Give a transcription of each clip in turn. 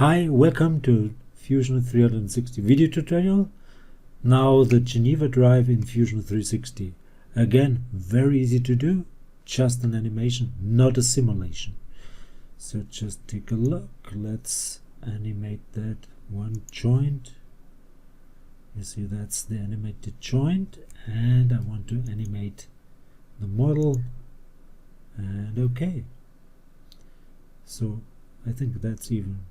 Hi, welcome to Fusion 360 video tutorial. Now the Geneva drive in Fusion 360. Again, very easy to do, just an animation, not a simulation. So just take a look. Let's animate that one joint. You see that's the animated joint, and I want to animate the model, and okay. So I think that's even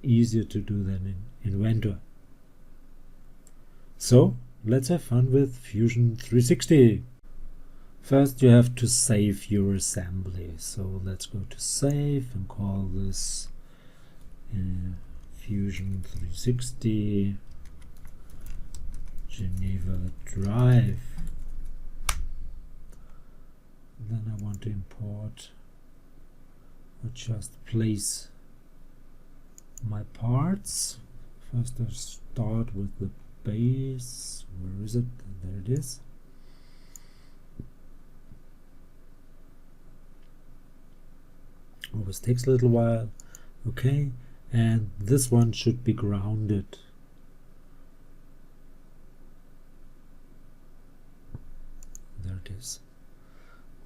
easier to do than in Inventor. So let's have fun with Fusion 360. First you have to save your assembly. So let's go to save and call this Fusion 360 Geneva drive. Then I want to import or just place my parts. First I start with the base. Where is it? There it is. Always takes a little while. Okay, and this one should be grounded. There it is.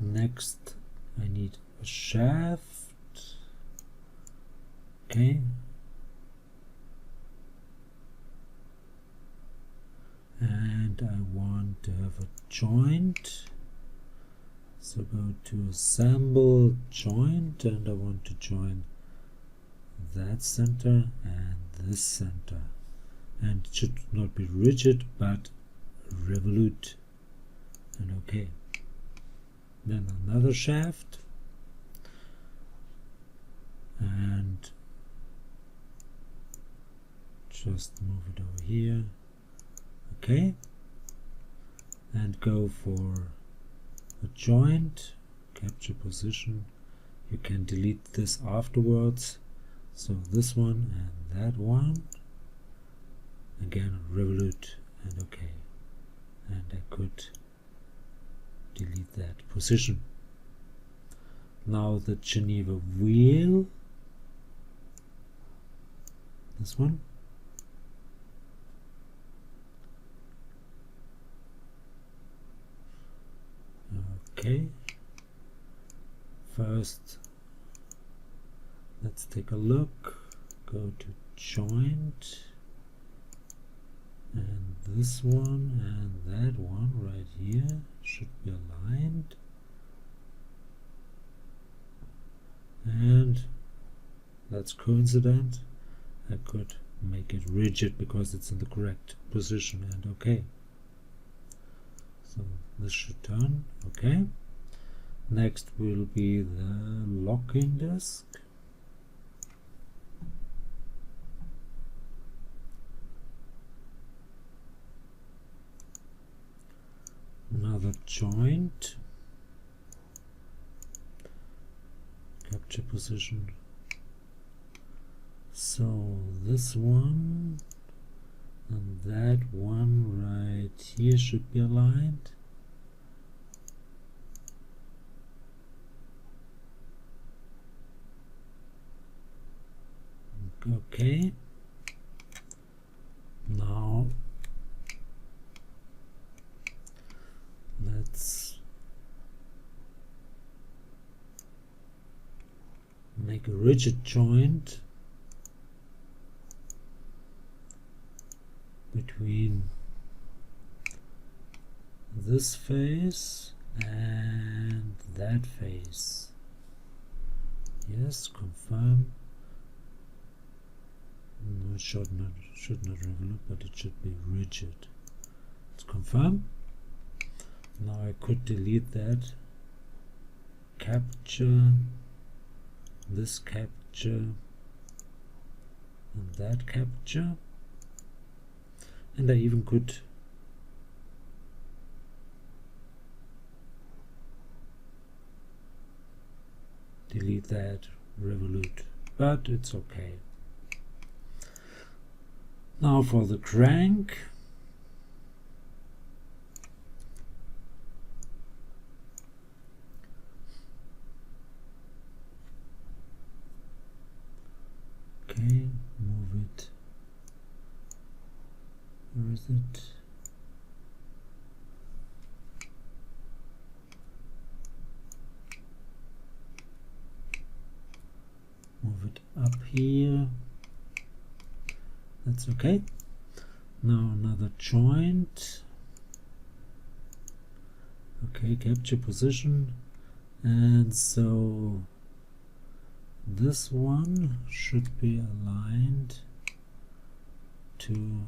Next I need a shaft. Okay, and I want to have a joint, so go to assemble joint, and I want to join that center and this center, and it should not be rigid but revolute, and okay. Then another shaft, and just move it over here. Okay, and go for a joint, capture position. You can delete this afterwards. So this one and that one, again revolute, and okay, and I could delete that position. Now the Geneva wheel, this one, okay. First let's take a look. Go to joint, and this one and that one right here should be aligned, and that's coincident. I could make it rigid because it's in the correct position, and okay. So this should turn. Okay, next will be the locking disc. Another joint, capture position. So this one and that one right here should be aligned. Okay, now let's make a rigid joint between this face and that face. Yes, confirm. No, it should not revolute, but it should be rigid. Let's confirm. Now I could delete that capture, this capture, and that capture, and I even could delete that revolute, but it's okay. Now for the crank, Okay. Where is it? Move it up here. That's okay. Now another joint. Okay, capture position. And so this one should be aligned to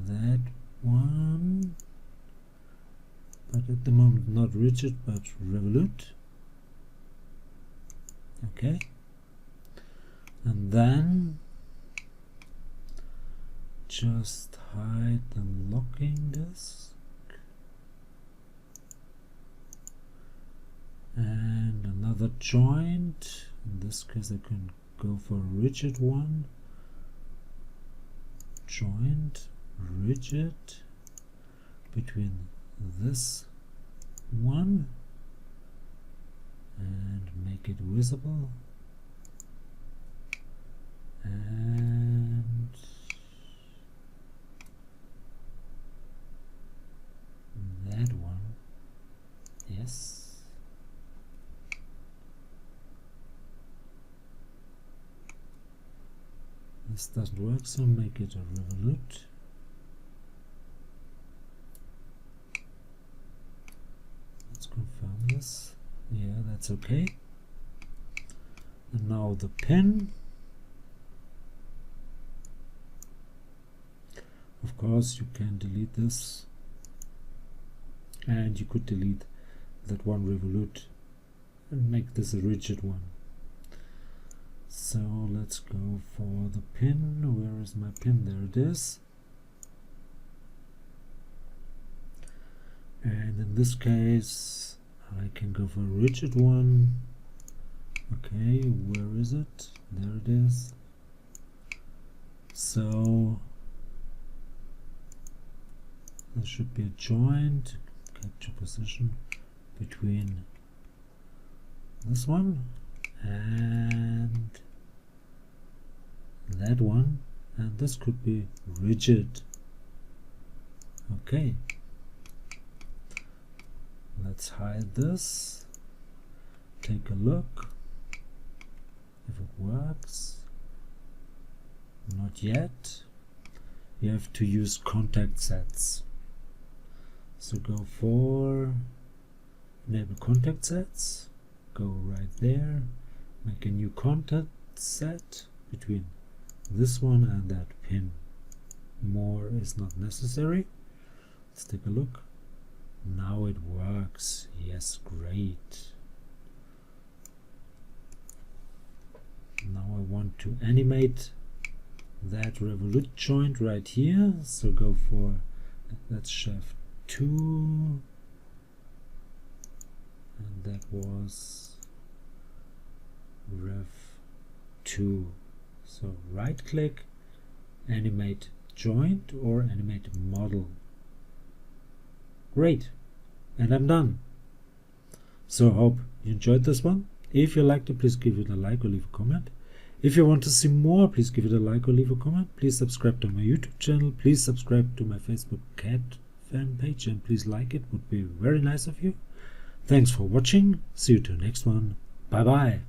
that one, but at the moment not rigid but revolute. Okay, and then just hide the locking disk and another joint. In this case I can go for a rigid one. Joint rigid between this one and make it visible, and that one, yes. This doesn't work, so make it a revolute. Let's confirm this. Yeah, that's okay. And now the pin. Of course, you can delete this, and you could delete that one revolute and make this a rigid one. So let's go for the pin. Where is my pin? There it is. And in this case I can go for a rigid one. Okay, where is it? There it is. So there should be a joint, capture position between this one and that one, and this could be rigid. Okay, let's hide this, take a look if it works. Not yet. You have to use contact sets, so go for enable contact sets, go right there, make a new contact set between this one and that pin. More is not necessary. Let's take a look. Now it works. Yes, great. Now I want to animate that revolute joint right here, so go for, let's shift 2, and that was rev 2. So right click, animate joint or animate model. Great, and I'm done. So I hope you enjoyed this one. If you liked it, please give it a like or leave a comment. If you want to see more, please give it a like or leave a comment. Please subscribe to my YouTube channel. Please subscribe to my Facebook cat fan page, and please like it. Would be very nice of you. Thanks for watching. See you to the next one. Bye bye.